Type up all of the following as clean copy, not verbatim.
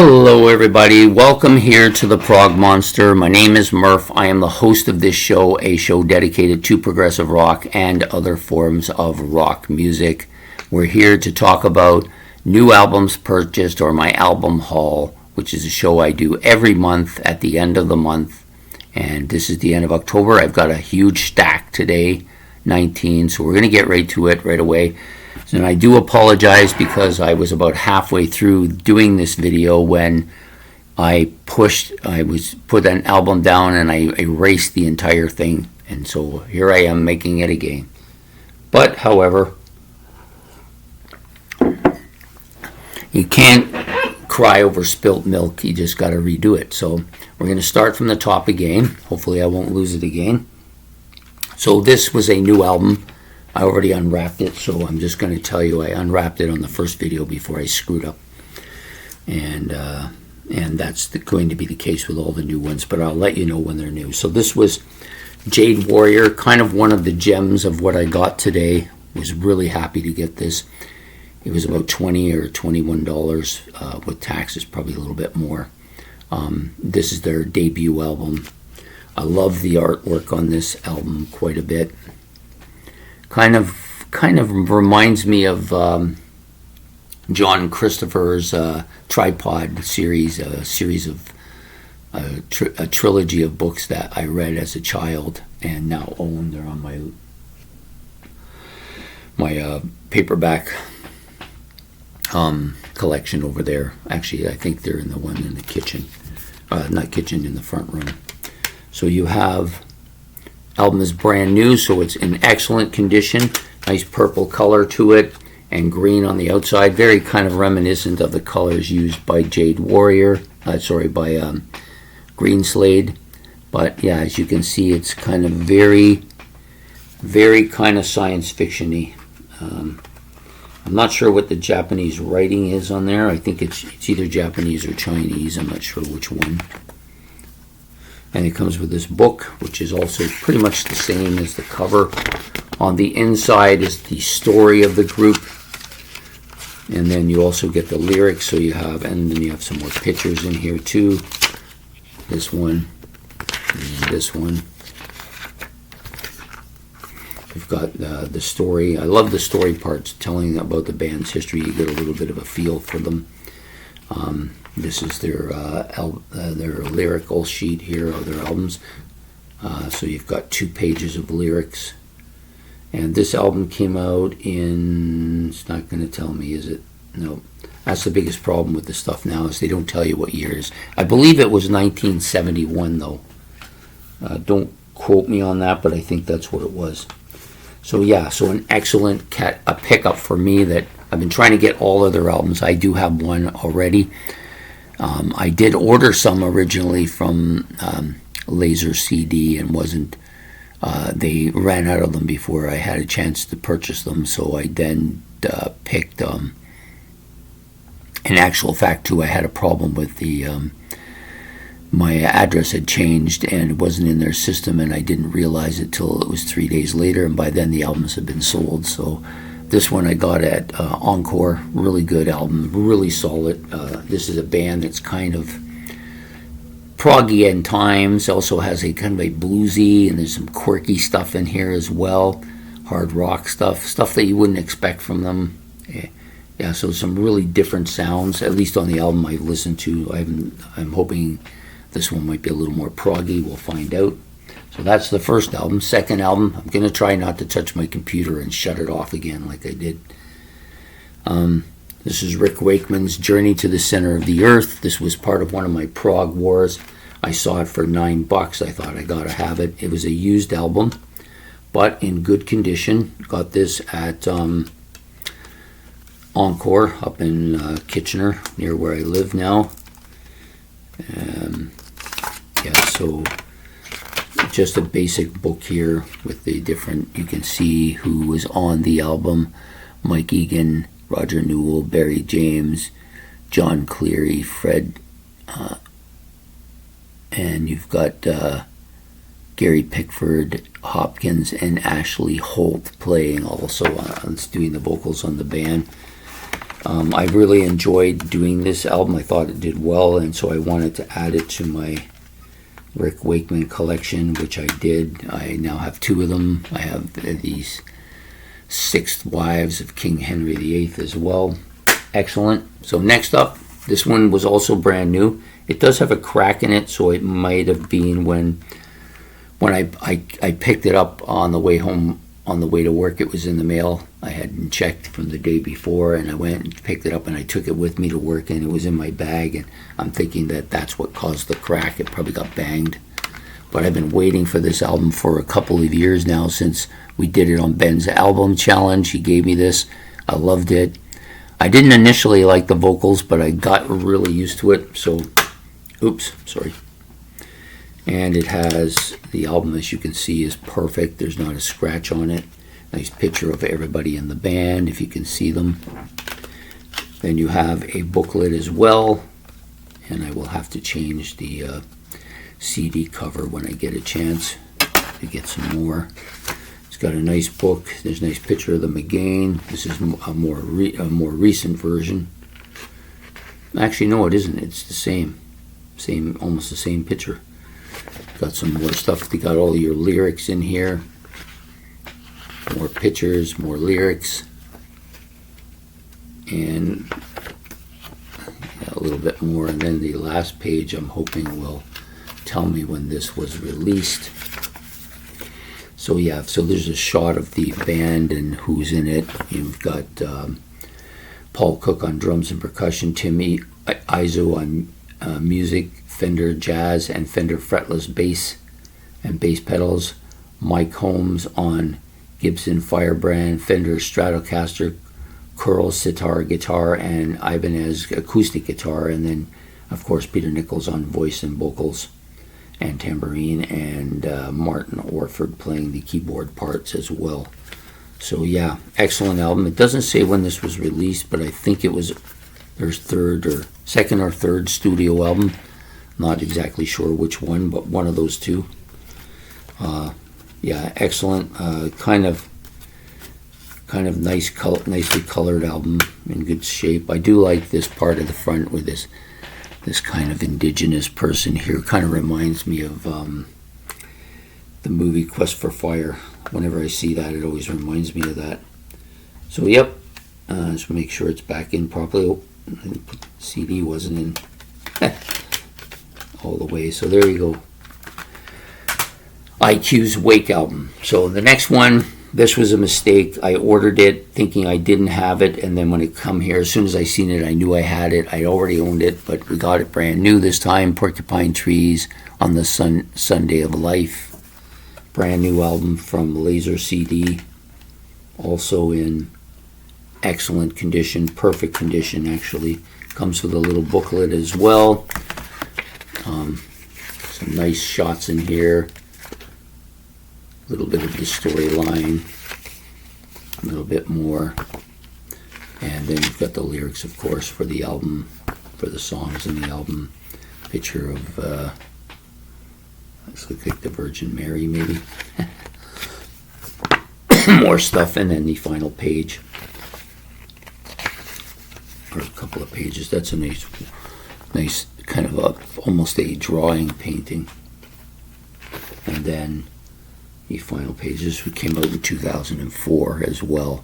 Hello everybody, welcome here to the Prog Monster. My name is Murph. I am the host of this show, a show dedicated to progressive rock and other forms of rock music. We're here to talk about new albums purchased or my album haul, which is a show I do every month at the end of the month. And this is the end of October. I've got a huge stack today, 19, so we're going to get right to it right away. And I do apologize because I was about halfway through doing this video when I put an album down and I erased the entire thing. And so here I am making it again. But, however, you can't cry over spilt milk. You just got to redo it. So we're going to start from the top again. Hopefully I won't lose it again. So this was a new album. I already unwrapped it, so I'm just going to tell you I unwrapped it on the first video before I screwed up. And that's going to be the case with all the new ones, but I'll let you know when they're new. So this was Jade Warrior, kind of one of the gems of what I got today. Was really happy to get this. It was about $20 or $21 with taxes, probably a little bit more. This is their debut album. I love the artwork on this album quite a bit. Kind of reminds me of John Christopher's Tripod series, a series of a trilogy of books that I read as a child and now own. They're on my paperback collection over there. Actually, I think they're in the one in the kitchen, not kitchen, in the front room. So you have. Album is brand new, so it's in excellent condition. Nice purple color to it and green on the outside. Very kind of reminiscent of the colors used by Jade Warrior. By Greenslade. But yeah, as you can see, it's kind of very, very kind of science fiction-y. I'm not sure what the Japanese writing is on there. I think it's either Japanese or Chinese. I'm not sure which one. And it comes with this book, which is also pretty much the same as the cover. On the inside is the story of the group. And then you also get the lyrics, and then you have some more pictures in here too. This one, and this one. We've got the story. I love the story parts, telling about the band's history. You get a little bit of a feel for them. This is their lyrical sheet here of their albums. So you've got 2 pages of lyrics. And this album came out in, it's not going to tell me, is it? No. That's the biggest problem with the stuff now, is they don't tell you what year it is. I believe it was 1971 though. Don't quote me on that, but I think that's what it was. So yeah, so an excellent pickup for me that I've been trying to get all of their albums. I do have one already. I did order some originally from Laser CD and they ran out of them before I had a chance to purchase them, so I then picked, in actual fact too, I had a problem with my address had changed and it wasn't in their system, and I didn't realize it till it was 3 days later, and by then the albums had been sold. So this one I got at Encore. Really good album, really solid. This is a band that's kind of proggy in times. Also has a kind of a bluesy, and there's some quirky stuff in here as well. Hard rock stuff that you wouldn't expect from them. Yeah, so some really different sounds, at least on the album I've listened to. I'm hoping this one might be a little more proggy. We'll find out. So that's the first album. Second album, I'm going to try not to touch my computer and shut it off again like I did. This is Rick Wakeman's Journey to the Center of the Earth. This was part of one of my Prog wars. I saw it for $9. I thought I got to have it. It was a used album, but in good condition. Got this at Encore up in Kitchener, near where I live now. So just a basic book here with the different, you can see who was on the album: Mike Egan, Roger Newell, Barry James, John Cleary, Fred, and you've got Gary Pickford, Hopkins, and Ashley Holt playing also, doing the vocals on the band. I really enjoyed doing this album. I thought it did well, and so I wanted to add it to my Rick Wakeman collection, which I did. I now have 2 of them. I have these 6 Wives of King Henry VIII as well. Excellent. So next up, this one was also brand new. It does have a crack in it, so it might have been when I picked it up on the way home, on the way to work. It was in the mail. I hadn't checked from the day before, and I went and picked it up, and I took it with me to work, and it was in my bag, and I'm thinking that that's what caused the crack. It probably got banged. But I've been waiting for this album for a couple of years now, since we did it on Ben's album challenge. He gave me this. I loved it. I didn't initially like the vocals, but I got really used to it. So, oops, sorry. And it has, the album, as you can see, is perfect. There's not a scratch on it. Nice picture of everybody in the band, if you can see them. Then you have a booklet as well. And I will have to change the CD cover when I get a chance to get some more. It's got a nice book. There's a nice picture of them again. This is a more recent version. Actually, no, it isn't. It's the same, almost the same picture. Got some more stuff. They got all your lyrics in here. More pictures, more lyrics, and a little bit more. And then the last page, I'm hoping, will tell me when this was released. So yeah, so there's a shot of the band and who's in it. You've got Paul Cook on drums and percussion, Timmy Izo on music, Fender jazz and Fender fretless bass and bass pedals, Mike Holmes on Gibson Firebrand, Fender Stratocaster, Curl sitar guitar, and Ibanez acoustic guitar, and then of course Peter Nichols on voice and vocals and tambourine, and Martin Orford playing the keyboard parts as well. So yeah, excellent album. It doesn't say when this was released, but I think it was their second or third studio album. Not exactly sure which one, but one of those two. Yeah, excellent. Kind of nicely colored album, in good shape. I do like this part of the front with this kind of indigenous person here. Kind of reminds me of the movie Quest for Fire. Whenever I see that, it always reminds me of that. So yep, just make sure it's back in properly. Oh, the CD wasn't in all the way. So there you go. IQ's Wake album. So the next one, this was a mistake. I ordered it thinking I didn't have it, and then when it come here, as soon as I seen it, I knew I had it. I already owned it, but we got it brand new this time. Porcupine Trees on the Sunday of Life. Brand new album from Laser CD. Also in excellent condition, perfect condition actually. Comes with a little booklet as well. Some nice shots in here. A little bit of the storyline, a little bit more, and then you've got the lyrics, of course, for the album, for the songs in the album. Picture of looks like the Virgin Mary, maybe. More stuff, and then the final page, or a couple of pages. That's a nice kind of almost a drawing painting, and then the final pages came out in 2004 as well.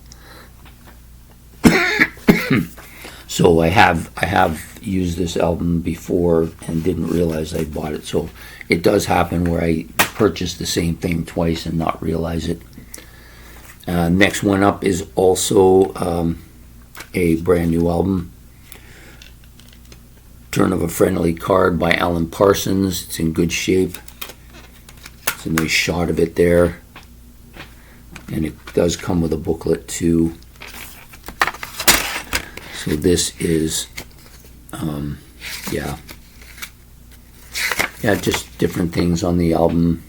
So I have used this album before and didn't realize I bought it. So it does happen where I purchase the same thing twice and not realize it. Next one up is also a brand new album. Turn of a Friendly Card by Alan Parsons. It's in good shape. A nice shot of it there, and it does come with a booklet too. So this is yeah, just different things on the album,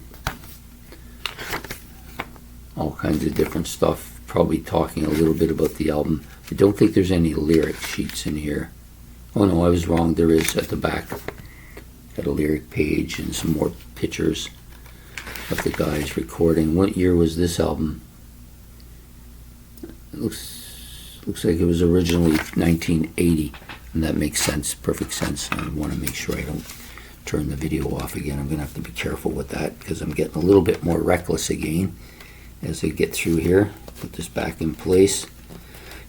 all kinds of different stuff, probably talking a little bit about the album. I don't think there's any lyric sheets in here. Oh no, I was wrong, there is at the back. Got a lyric page and some more pictures of the guys recording. What year was this album? It looks Looks like it was originally 1980, and that makes sense, perfect sense. I want to make sure I don't turn the video off again. I'm going to have to be careful with that because I'm getting a little bit more reckless again as I get through here. Put this back in place.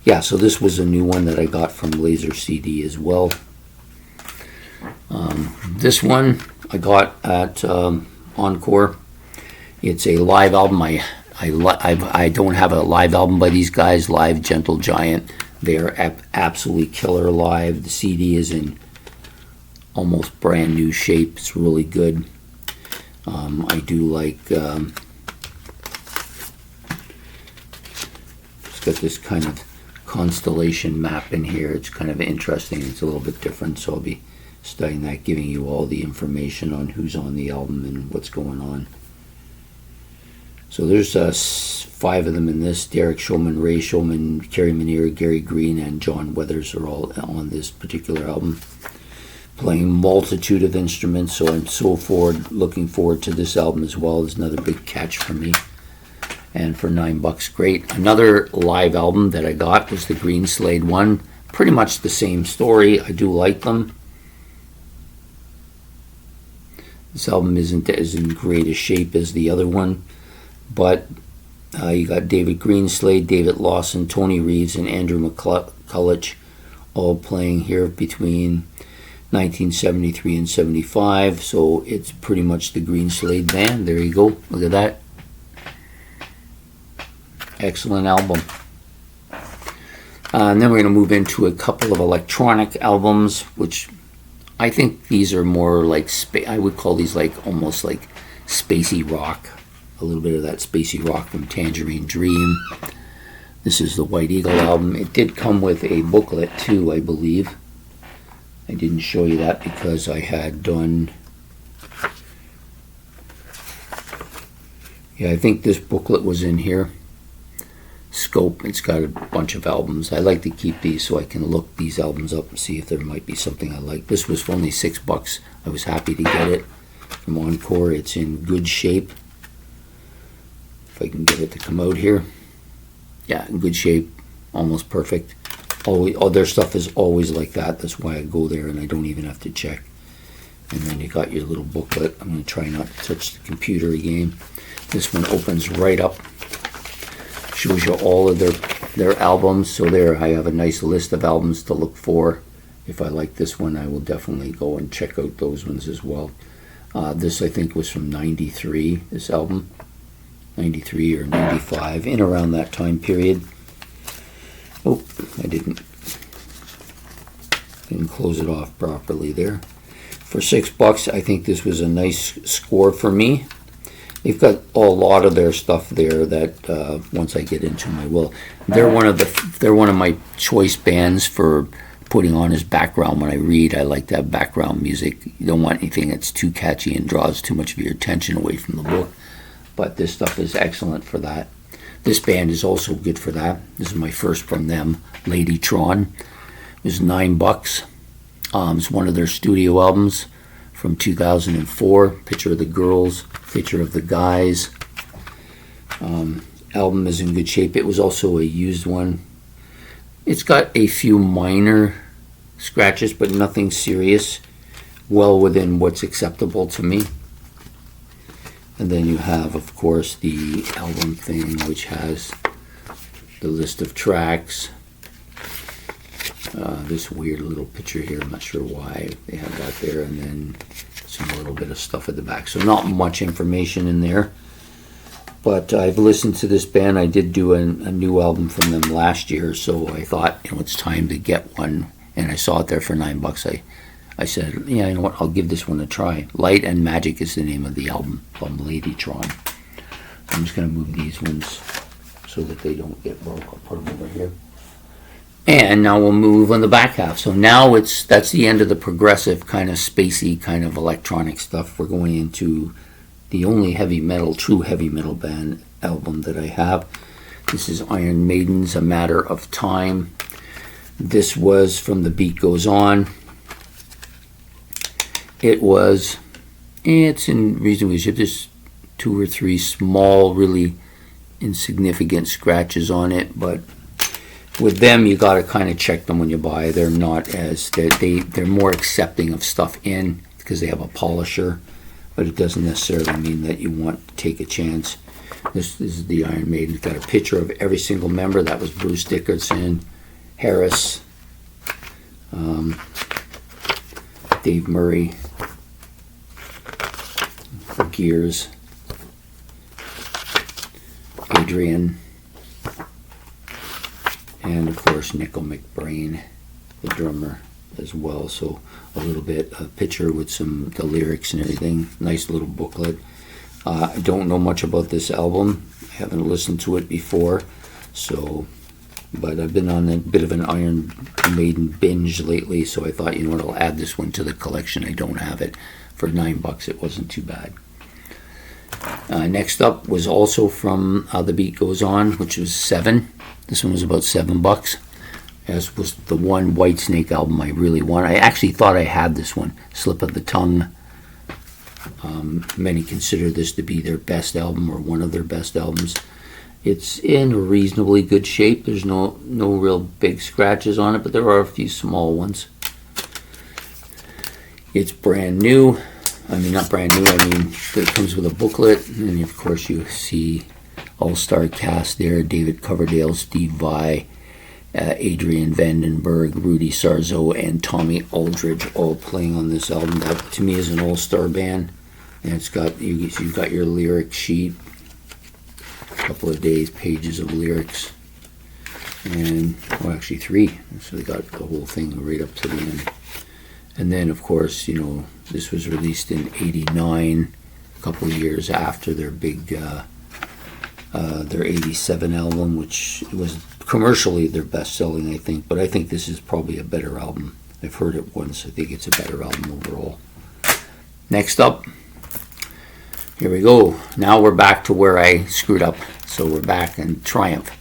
Yeah, so this was a new one that I got from Laser CD as well. This one I got at Encore. It's a live album. I don't have a live album by these guys, Live Gentle Giant. They are absolutely killer live. The CD is in almost brand new shape. It's really good. I do like, it's got this kind of constellation map in here. It's kind of interesting. It's a little bit different, so I'll be studying that, giving you all the information on who's on the album and what's going on. So there's 5 of them in this. Derek Shulman, Ray Shulman, Kerry Minier, Gary Green, and John Weathers are all on this particular album, playing multitude of instruments. So I'm looking forward to this album as well. It's another big catch for me. And for $9, great. Another live album that I got was the Green Slade one. Pretty much the same story. I do like them. This album isn't as in great a shape as the other one, but you got David Greenslade, David Lawson, Tony Reeves, and Andrew McCulloch all playing here between 1973 and 75. So it's pretty much the Greenslade band. There you go. Look at that. Excellent album. And then we're going to move into a couple of electronic albums, which I think these are more like, I would call these like almost like spacey rock. A little bit of that spacey rock from Tangerine Dream. This is the White Eagle album. It did come with a booklet too, I believe. I didn't show you that because I had done... Yeah, I think this booklet was in here. Scope, it's got a bunch of albums. I like to keep these so I can look these albums up and see if there might be something I like. This was for only $6. I was happy to get it from Encore. It's in good shape. If I can get it to come out here. Yeah, in good shape. Almost perfect. All their stuff is always like that. That's why I go there and I don't even have to check. And then you got your little booklet. I'm going to try not to touch the computer again. This one opens right up. Shows you all of their albums. So there I have a nice list of albums to look for. If I like this one, I will definitely go and check out those ones as well. This I think was from 93, this album. 93 or 95, in around that time period. Oh, I didn't close it off properly there. For $6, I think this was a nice score for me. They've got a lot of their stuff there that once I get into them, I will. They're one of my choice bands for putting on as background when I read. I like to have background music. You don't want anything that's too catchy and draws too much of your attention away from the book. But this stuff is excellent for that. This band is also good for that. This is my first from them, Ladytron. It was $9. It's one of their studio albums from 2004. Picture of the girls, picture of the guys. Album is in good shape. It was also a used one. It's got a few minor scratches, but nothing serious. Well within what's acceptable to me. And then you have, of course, the album thing, which has the list of tracks. This weird little picture here, I'm not sure why they have that there, and then some little bit of stuff at the back. So not much information in there. But I've listened to this band. I did do a new album from them last year, so I thought, it's time to get one. And I saw it there for $9. I said, yeah, you know what, I'll give this one a try. Light and Magic is the name of the album from Ladytron. I'm just going to move these ones so that they don't get broke. I'll put them over here. And now we'll move on the back half. So now that's the end of the progressive kind of spacey kind of electronic stuff. We're going into the only true heavy metal band album that I have. This is Iron Maiden's A Matter of Time. This was from The Beat Goes On. It's in reasonable shape. There's 2 or 3 small, really insignificant scratches on it, but with them, you got to kind of check them when you buy. They're not as they're more accepting of stuff in because they have a polisher, but it doesn't necessarily mean that you want to take a chance. This is the Iron Maiden. It's got a picture of every single member. That was Bruce Dickinson, Harris, Dave Murray, Gears, Adrian, and of course Nickel McBrain, the drummer as well. So a little bit a picture with the lyrics and everything. Nice little booklet. I don't know much about this album. I haven't listened to it before, but I've been on a bit of an Iron Maiden binge lately, so I thought, you know what, I'll add this one to the collection. I don't have it. For $9, it wasn't too bad. Next up was also from The Beat Goes On, which was 7. This one was about $7. As was the one Whitesnake album I really want. I actually thought I had this one, Slip of the Tongue. Many consider this to be their best album or one of their best albums. It's in reasonably good shape. There's no real big scratches on it, but there are a few small ones. It's brand new. I mean, not brand new, I mean, it comes with a booklet, and of course you see all-star cast there: David Coverdale, Steve Vai, Adrian Vandenberg, Rudy Sarzo, and Tommy Aldridge all playing on this album. That to me is an all-star band, and it's got you've got your lyric sheet, a couple of pages of lyrics, and actually 3. So they got the whole thing right up to the end. And then, of course, you know, this was released in '89, a couple of years after their big, their '87 album, which was commercially their best-selling, I think. But I think this is probably a better album. I've heard it once. I think it's a better album overall. Next up, here we go. Now we're back to where I screwed up. So we're back in Triumph.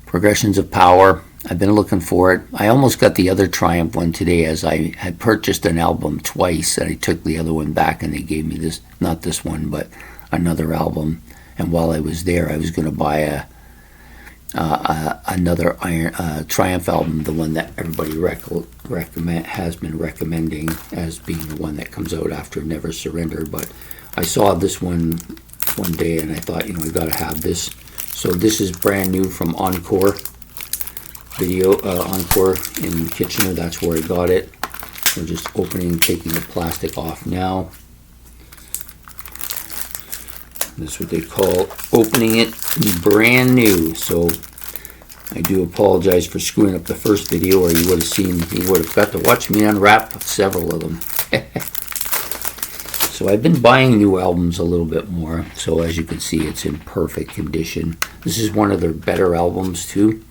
Progressions of Power. I've been looking for it. I almost got the other Triumph one today, as I had purchased an album twice, and I took the other one back, and they gave me this, not this one, but another album. And while I was there, I was going to buy another Triumph album, the one that everybody has been recommending as being the one that comes out after Never Surrender. But I saw this one day, and I thought, you know, I got to have this. So this is brand new from Encore Video, Encore in Kitchener. That's where I got it. We're just taking the plastic off now. That's what they call opening it brand new. So I do apologize for screwing up the first video, or you would have got to watch me unwrap several of them. So I've been buying new albums a little bit more. So as you can see, it's in perfect condition. This is one of their better albums too.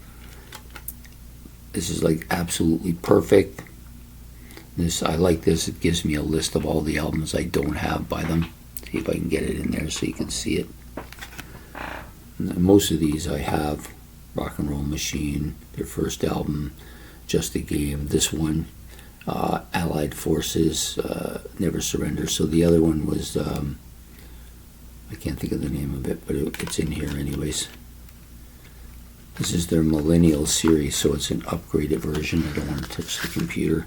This is like absolutely perfect. I like this. It gives me a list of all the albums I don't have by them. See if I can get it in there so you can see it. And most of these I have. Rock and Roll Machine, their first album, Just a Game. This one, Allied Forces, Never Surrender. So the other one was, I can't think of the name of it, but it's in here anyways. This is their Millennial series, so it's an upgraded version. I don't want to touch the computer.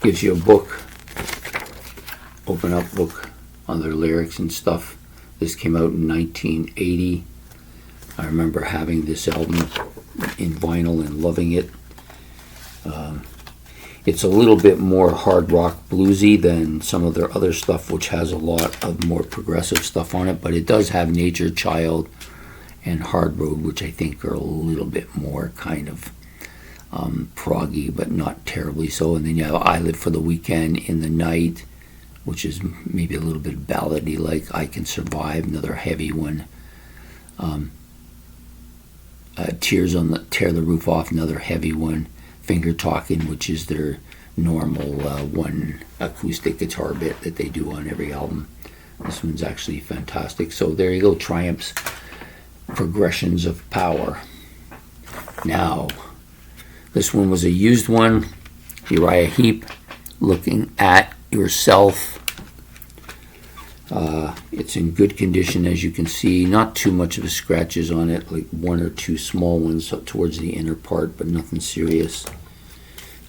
Gives you a book, open up book on their lyrics and stuff. This came out in 1980. I remember having this album in vinyl and loving it. It's a little bit more hard rock bluesy than some of their other stuff, which has a lot of more progressive stuff on it, but it does have Nature Child and Hard Road, which I think are a little bit more kind of proggy, but not terribly so. And then you have I Live for the Weekend, In the Night, which is maybe a little bit ballady, like I Can Survive, another heavy one. Tear the Roof Off, another heavy one. Finger Talking, which is their normal one acoustic guitar bit that they do on every album. This one's actually fantastic. So there you go, Triumph's Progressions of Power. Now, this one was a used one. Uriah Heep, Looking at Yourself. It's in good condition, as you can see. Not too much of a scratches on it, like one or two small ones towards the inner part, but nothing serious.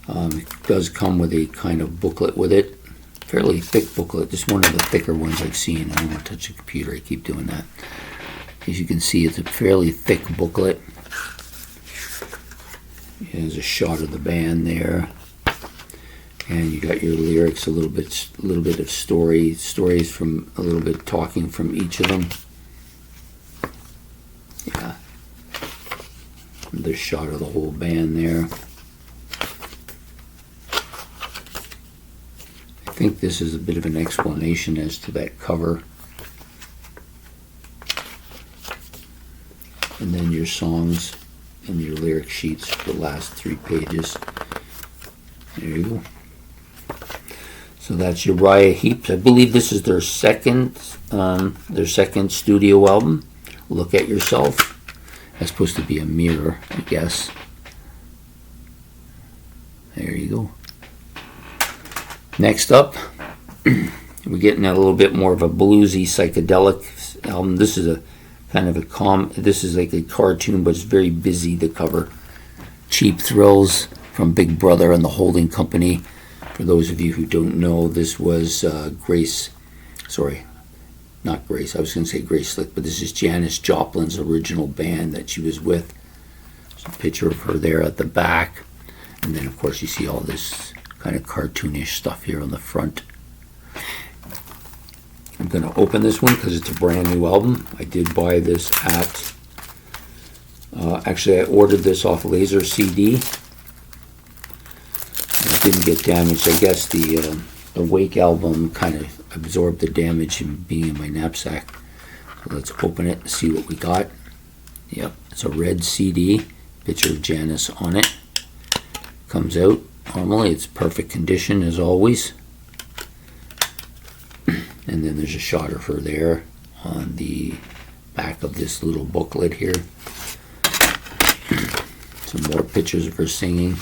It does come with a kind of booklet with it. Fairly thick booklet. Just one of the thicker ones I've seen. I don't want to touch the computer. I keep doing that. As you can see, it's a fairly thick booklet. There's a shot of the band there. And you got your lyrics, a little bit of stories from a little bit talking from each of them. Yeah. Another shot of the whole band there. I think this is a bit of an explanation as to that cover. And then your songs and your lyric sheets for the last 3 pages. There you go. So that's Uriah Heep. I believe this is their second studio album. Look at Yourself. That's supposed to be a mirror, I guess. There you go. Next up, we're getting a little bit more of a bluesy psychedelic album. This is a kind of this is like a cartoon, but it's very busy, the cover. Cheap Thrills from Big Brother and the Holding Company. For those of you who don't know, this was Grace Slick, but this is Janis Joplin's original band that she was with. There's a picture of her there at the back. And then, of course, you see all this kind of cartoonish stuff here on the front. I'm going to open this one because it's a brand new album. I did buy this at, actually I ordered this off Laser CD. It didn't get damaged. I guess the Wake album kind of absorbed the damage in being in my knapsack. So let's open it and see what we got. Yep, it's a red CD, picture of Janis on it. Comes out normally, it's perfect condition as always. And then there's a shot of her there on the back of this little booklet here. Some more pictures of her singing.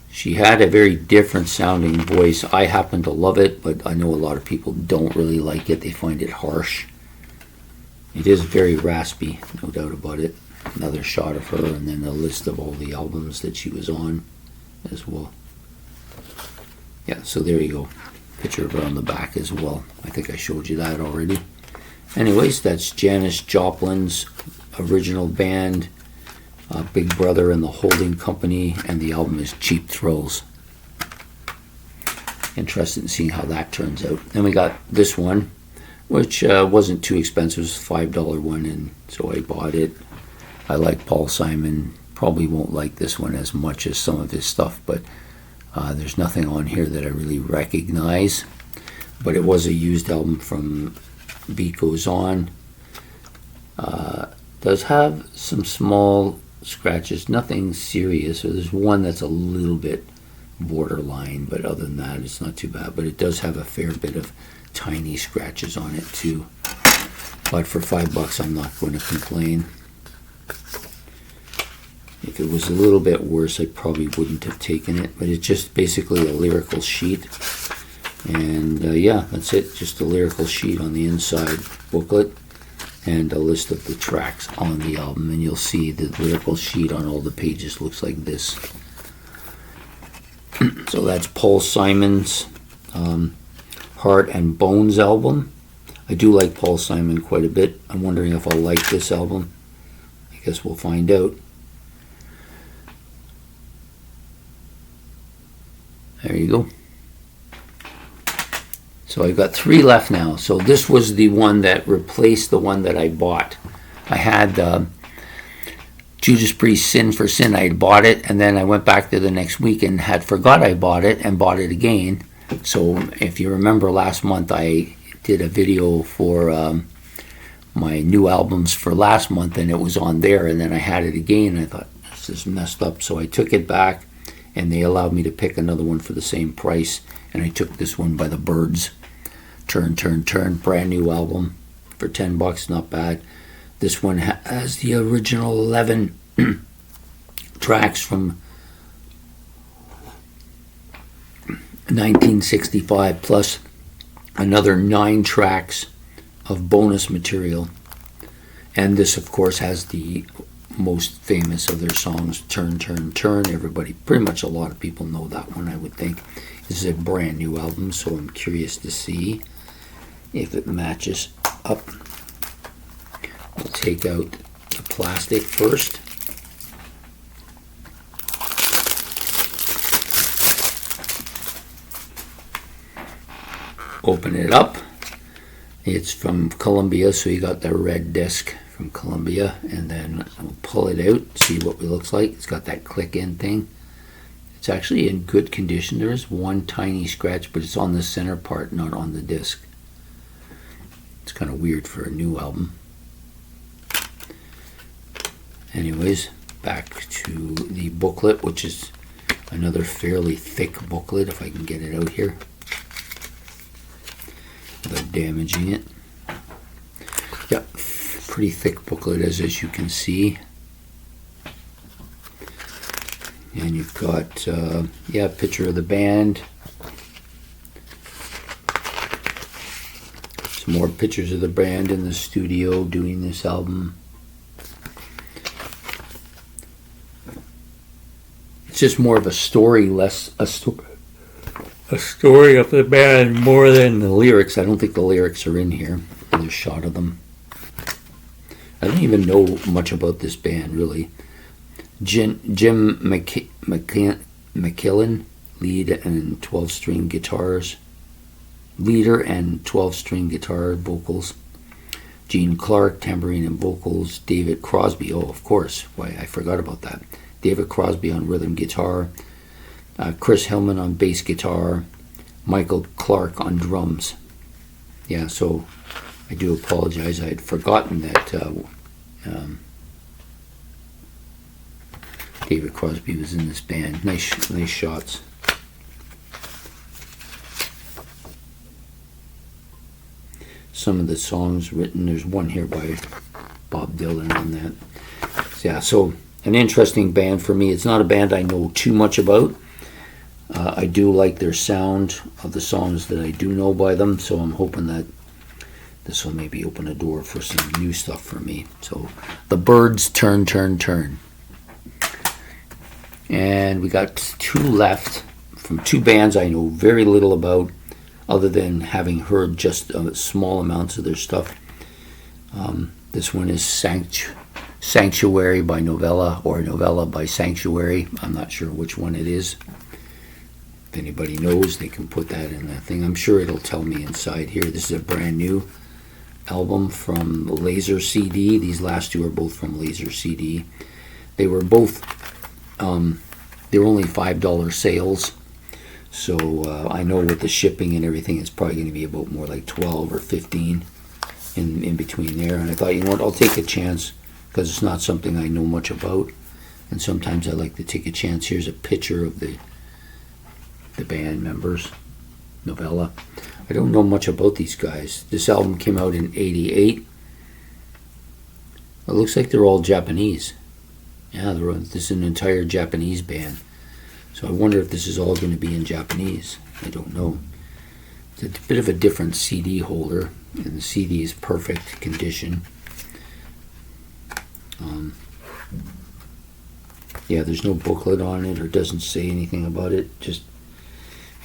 She had a very different sounding voice. I happen to love it, but I know a lot of people don't really like it. They find it harsh. It is very raspy, no doubt about it. Another shot of her, and then a list of all the albums that she was on as well. Yeah, so there you go. Picture of her on the back as well. I think I showed you that already. Anyways, that's Janis Joplin's original band, Big Brother and the Holding Company, and the album is Cheap Thrills. Interested in seeing how that turns out. Then we got this one, which wasn't too expensive. It was a $5 one, and so I bought it. I like Paul Simon. Probably won't like this one as much as some of his stuff, but there's nothing on here that I really recognize. But it was a used album from Beat Goes On. Does have some small scratches, nothing serious. So there's one that's a little bit borderline, but other than that, it's not too bad. But it does have a fair bit of tiny scratches on it too. But for $5, I'm not going to complain. If it was a little bit worse, I probably wouldn't have taken it. But it's just basically a lyrical sheet. And yeah, that's it. Just a lyrical sheet on the inside booklet. And a list of the tracks on the album. And you'll see the lyrical sheet on all the pages looks like this. So that's Paul Simon's Heart and Bones album. I do like Paul Simon quite a bit. I'm wondering if I'll like this album. I guess we'll find out. There you go. So I've got 3 left now. So this was the one that replaced the one that I bought. I had Judas Priest Sin for Sin. I had bought it, and then I went back there the next week and had forgot I bought it and bought it again. So if you remember last month, I did a video for my new albums for last month, and it was on there, and then I had it again, and I thought, this is messed up. So I took it back, and they allowed me to pick another one for the same price, and I took this one by the Birds. Turn, Turn, Turn, brand new album for $10, not bad. This one has the original 11 tracks from 1965 plus another 9 tracks of bonus material. And this, of course, has the most famous of their songs, Turn, Turn, Turn. Everybody, pretty much a lot of people know that one, I would think. This is a brand new album, so I'm curious to see if it matches up. We'll take out the plastic first. Open it up. It's from Columbia, so you got the red disc from Columbia, and then we'll pull it out, see what it looks like. It's got that click-in thing. It's actually in good condition. There is one tiny scratch, but it's on the center part, not on the disc. It's kind of weird for a new album. Anyways, back to the booklet, which is another fairly thick booklet, if I can get it out here without damaging it. Yep, pretty thick booklet as you can see. And you've got a picture of the band. Some more pictures of the band in the studio doing this album. It's just more of a story, less a story of the band more than the lyrics. I don't think the lyrics are in here. There's a shot of them. I don't even know much about this band, really. Jim McKillen, lead and 12-string guitars. Leader and 12-string guitar vocals. Gene Clark, tambourine and vocals. David Crosby, oh, of course. Why, I forgot about that. David Crosby on rhythm guitar. Chris Hillman on bass guitar. Michael Clark on drums. Yeah, so I do apologize. I had forgotten that David Crosby was in this band. Nice shots. Some of the songs written, there's one here by Bob Dylan on that. Yeah, so an interesting band for me. It's not a band I know too much about. I do like their sound of the songs that I do know by them, so I'm hoping that this will maybe open a door for some new stuff for me. So, The Byrds, Turn, Turn, Turn. And we got 2 left from 2 bands I know very little about, other than having heard just small amounts of their stuff. This one is Sanctuary by Novella, or Novella by Sanctuary. I'm not sure which one it is. If anybody knows, they can put that in that thing. I'm sure it'll tell me inside here. This is a brand new album from Laser CD. These last 2 are both from Laser CD. They were both, they were only $5 sales. So I know with the shipping and everything, it's probably going to be about more like 12 or 15 in between there. And I thought, you know what, I'll take a chance because it's not something I know much about. And sometimes I like to take a chance. Here's a picture of the band members, Novella. I don't know much about these guys. This album came out in '88. It looks like they're all Japanese. Yeah, this is an entire Japanese band. So I wonder if this is all going to be in Japanese. I don't know. It's a bit of a different CD holder, and the CD is perfect condition. Yeah, there's no booklet on it or doesn't say anything about it. Just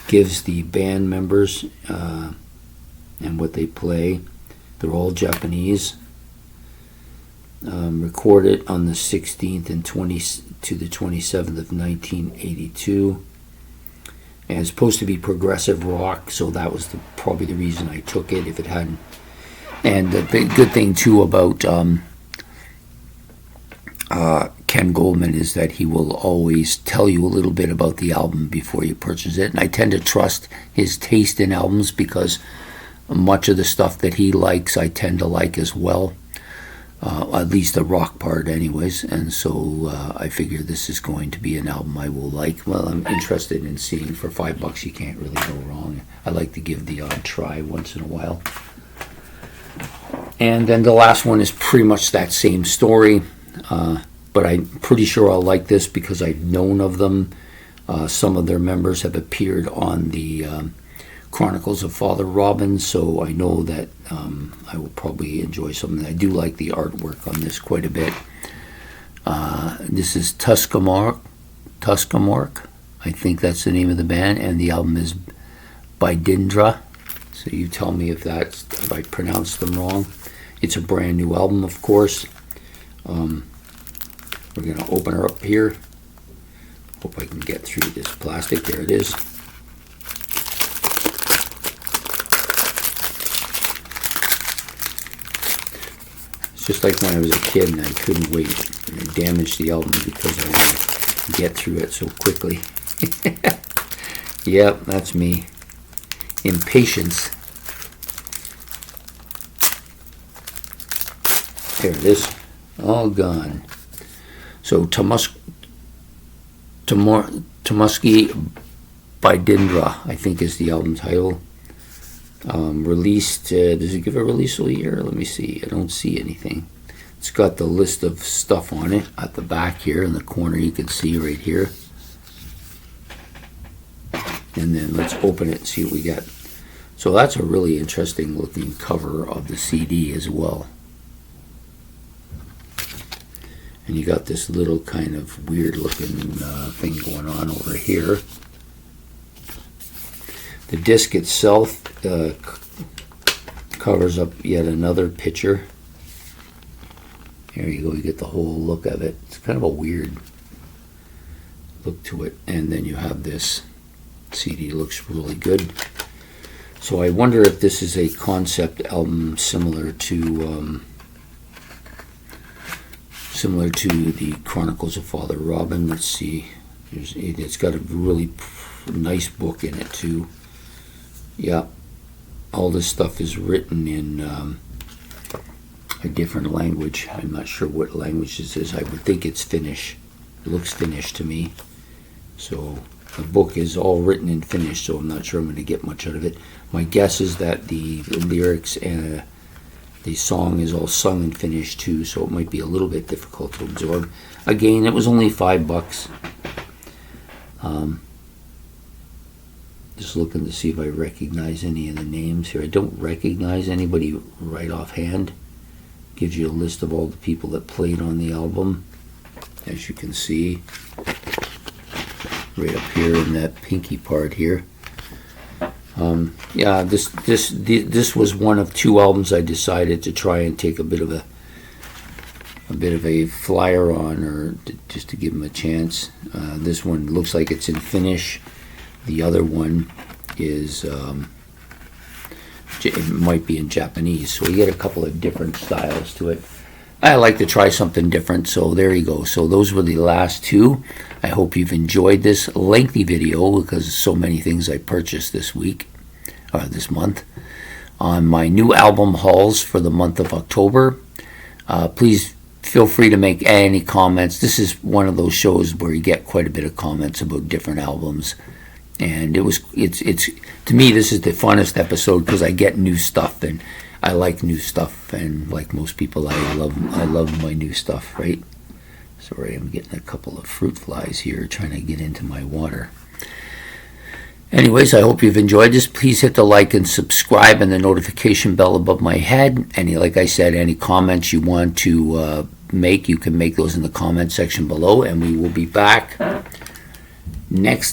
gives the band members and what they play. They're all Japanese. Recorded on the 16th and to the 27th of 1982. And it's supposed to be progressive rock, so that was probably the reason I took it if it hadn't. And the good thing too about Ken Goldman is that he will always tell you a little bit about the album before you purchase it. And I tend to trust his taste in albums because much of the stuff that he likes I tend to like as well. At least the rock part anyways. And so I figure this is going to be an album I will like. Well, I'm interested in seeing. For $5 you can't really go wrong. I like to give the odd try once in a while. And then the last one is pretty much that same story. But I'm pretty sure I'll like this because I've known of them. Some of their members have appeared on the Chronicles of Father Robin, so I know that I will probably enjoy something. I do like the artwork on this quite a bit. This is Tuscamork, I think that's the name of the band, and the album is Bidindra. So you tell me if I pronounced them wrong. It's a brand new album, of course. We're going to open her up here. Hope I can get through this plastic. There it is. It's just like when I was a kid and I couldn't wait. And I damaged the album because I wanted to get through it so quickly. Yep, that's me. Impatience. There it is. All gone. So Tamuski Bidindra, I think is the album title. Released, does it give a release year? Let me see. I don't see anything. It's got the list of stuff on it at the back here in the corner. You can see right here. And then let's open it and see what we got. So that's a really interesting looking cover of the CD as well. And you got this little kind of weird looking thing going on over here. The disc itself covers up yet another picture. There you go, you get the whole look of it. It's kind of a weird look to it. And then you have this CD, looks really good. So I wonder if this is a concept album similar to the Chronicles of Father Robin. Let's see. It's got a really nice book in it too. Yeah, all this stuff is written in a different language. I'm not sure what language this is. I would think it's Finnish. It looks Finnish to me. So the book is all written in Finnish, so I'm not sure I'm going to get much out of it. My guess is that the lyrics and the song is all sung in Finnish too, so it might be a little bit difficult to absorb. Again, it was only $5. Just looking to see if I recognize any of the names here. I don't recognize anybody right offhand. Gives you a list of all the people that played on the album, as you can see right up here in that pinky part here. Yeah, this was one of two albums I decided to try and take a bit of a flyer on, or just to give them a chance. This one looks like it's in Finnish. The other one is it might be in Japanese, so you get a couple of different styles to it. I like to try something different, so there you go. So those were the last two. I hope you've enjoyed this lengthy video because so many things I purchased this week, or this month, on my new album hauls for the month of October. Please feel free to make any comments. This is one of those shows where you get quite a bit of comments about different albums. And it's to me, this is the funnest episode because I get new stuff, and I like new stuff, and like most people, I love my new stuff, right? Sorry, I'm getting a couple of fruit flies here trying to get into my water. Anyways, I hope you've enjoyed this. Please hit the like and subscribe and the notification bell above my head. Like I said, any comments you want to make, you can make those in the comment section below, and we will be back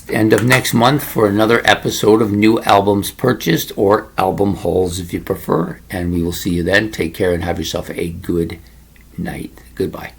end of next month for another episode of new albums purchased, or album hauls if you prefer. And we will see you then. Take care and have yourself a good night. Goodbye.